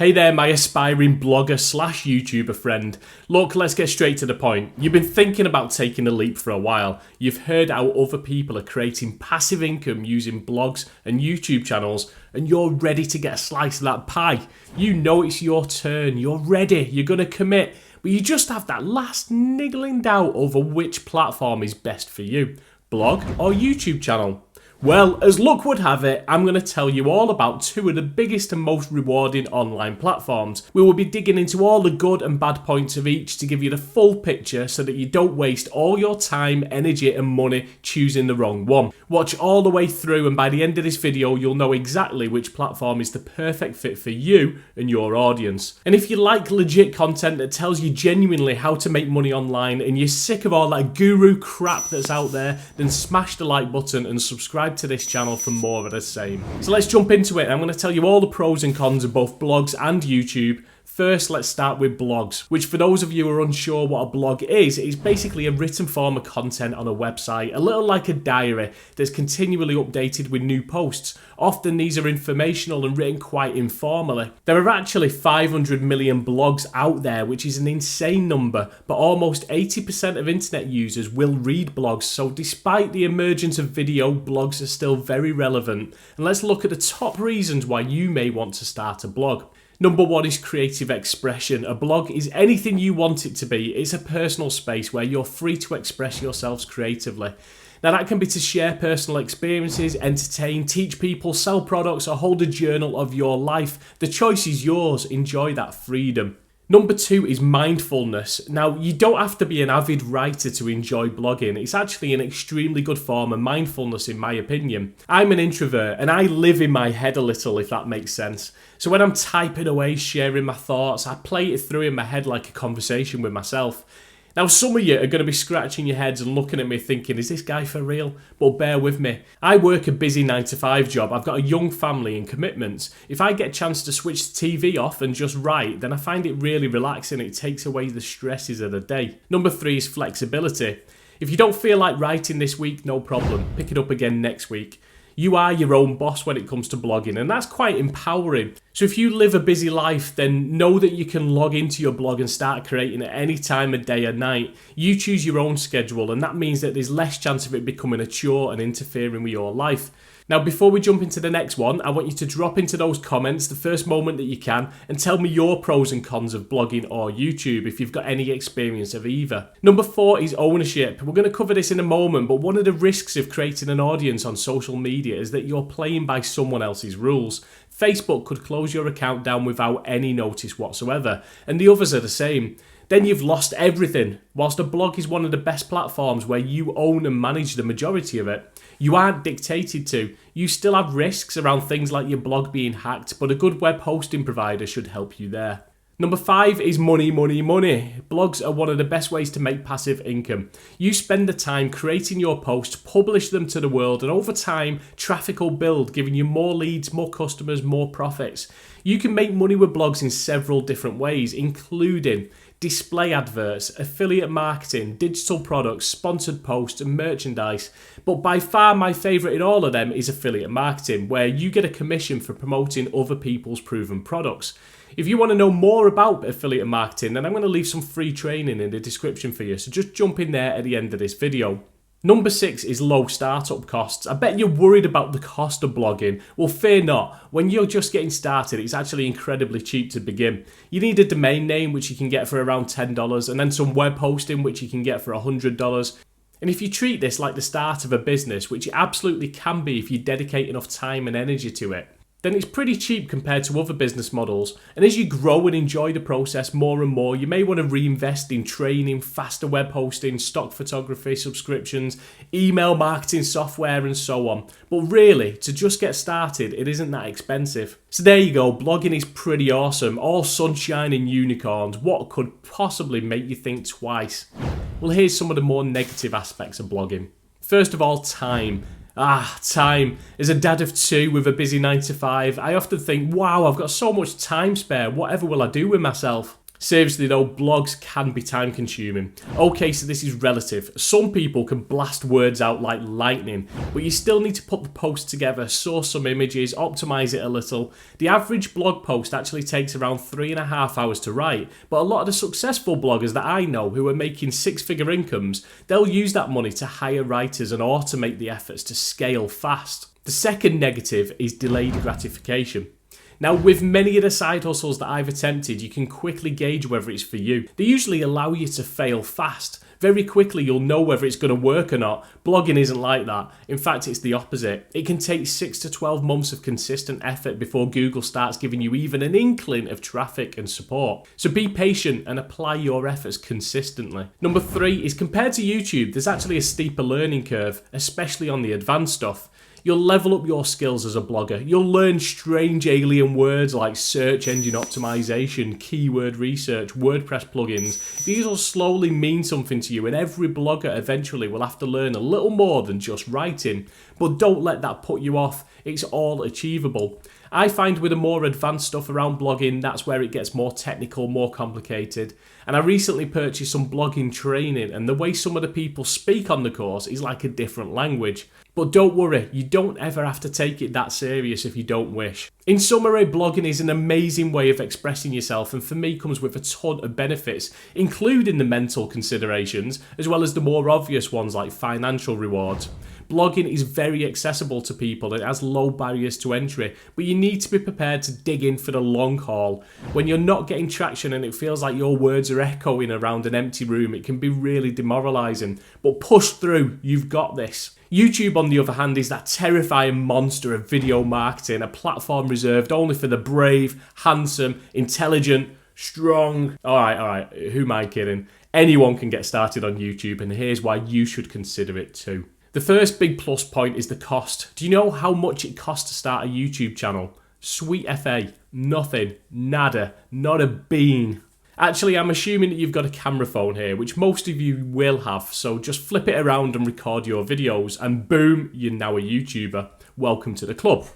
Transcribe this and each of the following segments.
Hey there, my aspiring blogger slash YouTuber friend. Look, let's get straight to the point. You've been thinking about taking a leap for a while. You've heard how other people are creating passive income using blogs and YouTube channels, and you're ready to get a slice of that pie. You know it's your turn, you're ready, you're going to commit, but you just have that last niggling doubt over which platform is best for you, blog or YouTube channel. Well, as luck would have it, I'm going to tell you all about two of the biggest and most rewarding online platforms. We will be digging into all the good and bad points of each to give you the full picture so that you don't waste all your time, energy and money choosing the wrong one. Watch all the way through, and by the end of this video you'll know exactly which platform is the perfect fit for you and your audience. And if you like legit content that tells you genuinely how to make money online and you're sick of all that guru crap that's out there, then smash the like button and subscribe to this channel for more of the same. So let's jump into it. I'm going to tell you all the pros and cons of both blogs and YouTube. First, let's start with blogs, which for those of you who are unsure what a blog is basically a written form of content on a website, a little like a diary that's continually updated with new posts. Often these are informational and written quite informally. There are actually 500 million blogs out there, which is an insane number, but almost 80% of internet users will read blogs, so despite the emergence of video, blogs are still very relevant. And let's look at the top reasons why you may want to start a blog. Number one is creative expression. A blog is anything you want it to be. It's a personal space where you're free to express yourselves creatively. Now that can be to share personal experiences, entertain, teach people, sell products, or hold a journal of your life. The choice is yours. Enjoy that freedom. Number two is mindfulness. Now, you don't have to be an avid writer to enjoy blogging. It's actually an extremely good form of mindfulness in my opinion. I'm an introvert and I live in my head a little, if that makes sense. So when I'm typing away, sharing my thoughts, I play it through in my head like a conversation with myself. Now, some of you are going to be scratching your heads and looking at me thinking, is this guy for real? But bear with me. I work a busy 9-to-5 job. I've got a young family and commitments. If I get a chance to switch the TV off and just write, then I find it really relaxing. It takes away the stresses of the day. Number three is flexibility. If you don't feel like writing this week, no problem. Pick it up again next week. You are your own boss when it comes to blogging, and that's quite empowering. So if you live a busy life, then know that you can log into your blog and start creating at any time of day or night. You choose your own schedule, and that means that there's less chance of it becoming a chore and interfering with your life. Now, before we jump into the next one, I want you to drop into those comments the first moment that you can and tell me your pros and cons of blogging or YouTube if you've got any experience of either. Number four is ownership. We're going to cover this in a moment, but one of the risks of creating an audience on social media is that you're playing by someone else's rules. Facebook could close your account down without any notice whatsoever, and the others are the same. Then you've lost everything. Whilst a blog is one of the best platforms where you own and manage the majority of it, you aren't dictated to. You still have risks around things like your blog being hacked, but a good web hosting provider should help you there. Number five is money. Blogs are one of the best ways to make passive income. You spend the time creating your posts, publish them to the world, and over time, traffic will build, giving you more leads, more customers, more profits. You can make money with blogs in several different ways, including display adverts, affiliate marketing, digital products, sponsored posts, and merchandise. But by far my favourite in all of them is affiliate marketing, where you get a commission for promoting other people's proven products. If you want to know more about affiliate marketing, then I'm going to leave some free training in the description for you, so just jump in there at the end of this video. Number six is low startup costs. I bet you're worried about the cost of blogging. Well, fear not. When you're just getting started, it's actually incredibly cheap to begin. You need a domain name, which you can get for around $10, and then some web hosting, which you can get for $100. And if you treat this like the start of a business, which it absolutely can be if you dedicate enough time and energy to it, then it's pretty cheap compared to other business models. And as you grow and enjoy the process more and more, you may want to reinvest in training, faster web hosting, stock photography, subscriptions, email marketing software, and so on. But really, to just get started, it isn't that expensive. So there you go, blogging is pretty awesome. All sunshine and unicorns. What could possibly make you think twice? Well, here's some of the more negative aspects of blogging. First of all, time. Time. As a dad of two with a busy 9-to-5, I often think, wow, I've got so much time spare, whatever will I do with myself? Seriously though, blogs can be time consuming. Okay, so this is relative. Some people can blast words out like lightning, but you still need to put the post together, source some images, optimize it a little. The average blog post actually takes around 3.5 hours to write, but a lot of the successful bloggers that I know who are making six-figure incomes, they'll use that money to hire writers and automate the efforts to scale fast. The second negative is delayed gratification. Now, with many of the side hustles that I've attempted, you can quickly gauge whether it's for you. They usually allow you to fail fast. Very quickly, you'll know whether it's going to work or not. Blogging isn't like that. In fact, it's the opposite. It can take 6 to 12 months of consistent effort before Google starts giving you even an inkling of traffic and support. So be patient and apply your efforts consistently. Number 3 is compared to YouTube, there's actually a steeper learning curve, especially on the advanced stuff. You'll level up your skills as a blogger. You'll learn strange alien words like search engine optimization, keyword research, WordPress plugins. These will slowly mean something to you, and every blogger eventually will have to learn a little more than just writing. But don't let that put you off. It's all achievable. I find with the more advanced stuff around blogging, that's where it gets more technical, more complicated. And I recently purchased some blogging training, and the way some of the people speak on the course is like a different language. But don't worry, you don't ever have to take it that serious if you don't wish. In summary, blogging is an amazing way of expressing yourself, and for me comes with a ton of benefits, including the mental considerations, as well as the more obvious ones like financial rewards. Blogging is very accessible to people, it has low barriers to entry, but you need to be prepared to dig in for the long haul. When you're not getting traction and it feels like your words are echoing around an empty room, it can be really demoralising. But push through, you've got this. YouTube, on the other hand, is that terrifying monster of video marketing, a platform reserved only for the brave, handsome, intelligent, strong. All right, who am I kidding? Anyone can get started on YouTube, and here's why you should consider it too. The first big plus point is the cost. Do you know how much it costs to start a YouTube channel? Sweet FA, nothing, nada, not a bean. Actually, I'm assuming that you've got a camera phone here, which most of you will have, so just flip it around and record your videos, and boom, you're now a YouTuber. Welcome to the club.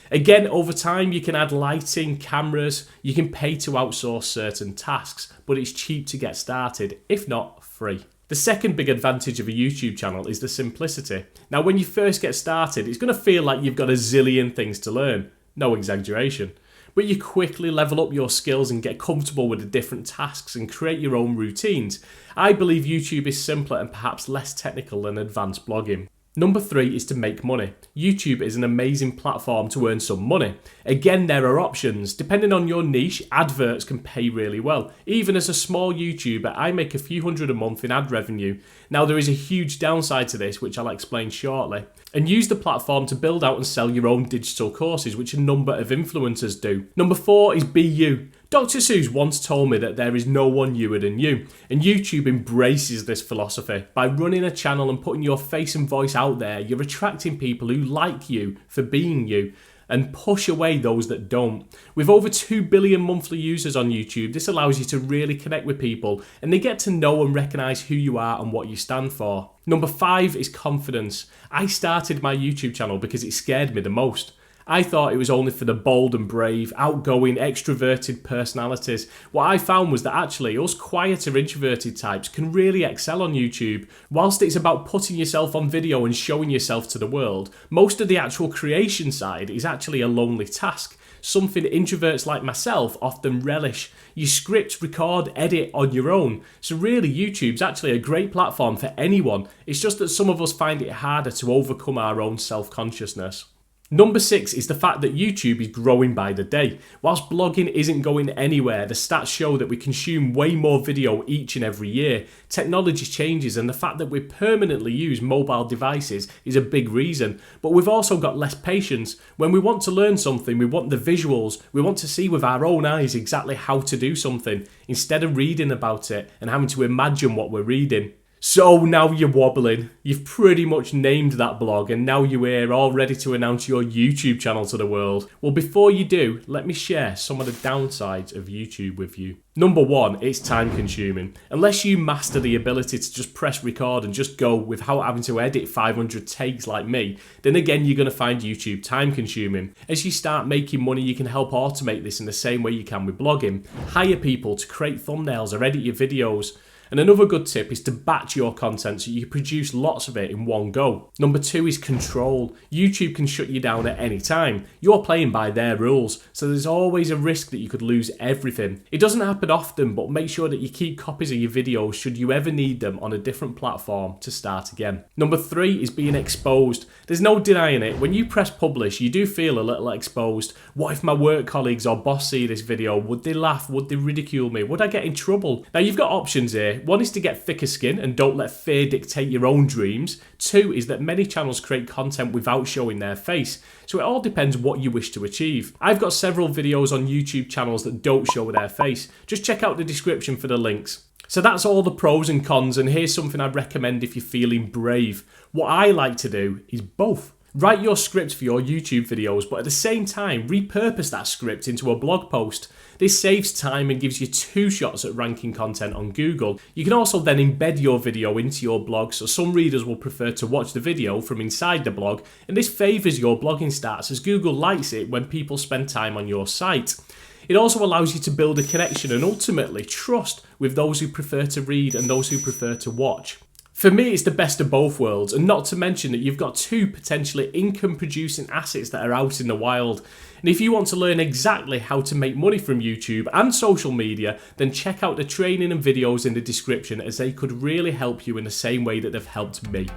Again, over time, you can add lighting, cameras, you can pay to outsource certain tasks, but it's cheap to get started, if not free. The second big advantage of a YouTube channel is the simplicity. Now, when you first get started, it's going to feel like you've got a zillion things to learn. No exaggeration. But you quickly level up your skills and get comfortable with the different tasks and create your own routines. I believe YouTube is simpler and perhaps less technical than advanced blogging. Number 3 is to make money. YouTube is an amazing platform to earn some money. Again, there are options. Depending on your niche, adverts can pay really well. Even as a small YouTuber, I make a few hundred a month in ad revenue. Now, there is a huge downside to this, which I'll explain shortly. And use the platform to build out and sell your own digital courses, which a number of influencers do. Number 4 is be you. Dr. Seuss once told me that there is no one newer than you, and YouTube embraces this philosophy. By running a channel and putting your face and voice out there, you're attracting people who like you for being you, and push away those that don't. With over 2 billion monthly users on YouTube, this allows you to really connect with people, and they get to know and recognise who you are and what you stand for. Number 5 is confidence. I started my YouTube channel because it scared me the most. I thought it was only for the bold and brave, outgoing, extroverted personalities. What I found was that actually us quieter introverted types can really excel on YouTube. Whilst it's about putting yourself on video and showing yourself to the world, most of the actual creation side is actually a lonely task. Something introverts like myself often relish. You script, record, edit on your own. So really, YouTube's actually a great platform for anyone. It's just that some of us find it harder to overcome our own self-consciousness. Number 6 is the fact that YouTube is growing by the day. Whilst blogging isn't going anywhere, the stats show that we consume way more video each and every year. Technology changes, and the fact that we permanently use mobile devices is a big reason. But we've also got less patience. When we want to learn something, we want the visuals. We want to see with our own eyes exactly how to do something, instead of reading about it and having to imagine what we're reading. So now you're wobbling. You've pretty much named that blog and now you're here all ready to announce your YouTube channel to the world. Well, before you do, let me share some of the downsides of YouTube with you. Number one, it's time consuming. Unless you master the ability to just press record and just go without having to edit 500 takes like me, then again you're going to find YouTube time consuming. As you start making money, you can help automate this in the same way you can with blogging. Hire people to create thumbnails or edit your videos. And another good tip is to batch your content so you produce lots of it in one go. Number two is control. YouTube can shut you down at any time. You're playing by their rules, so there's always a risk that you could lose everything. It doesn't happen often, but make sure that you keep copies of your videos should you ever need them on a different platform to start again. Number three is being exposed. There's no denying it. When you press publish, you do feel a little exposed. What if my work colleagues or boss see this video? Would they laugh? Would they ridicule me? Would I get in trouble? Now you've got options here. One is to get thicker skin and don't let fear dictate your own dreams. Two is that many channels create content without showing their face. So it all depends what you wish to achieve. I've got several videos on YouTube channels that don't show their face. Just check out the description for the links. So that's all the pros and cons, and here's something I'd recommend if you're feeling brave. What I like to do is both. Write your script for your YouTube videos, but at the same time, repurpose that script into a blog post. This saves time and gives you 2 shots at ranking content on Google. You can also then embed your video into your blog, so some readers will prefer to watch the video from inside the blog, and this favours your blogging stats as Google likes it when people spend time on your site. It also allows you to build a connection and ultimately trust with those who prefer to read and those who prefer to watch. For me, it's the best of both worlds, and not to mention that you've got 2 potentially income-producing assets that are out in the wild. And if you want to learn exactly how to make money from YouTube and social media, then check out the training and videos in the description, as they could really help you in the same way that they've helped me.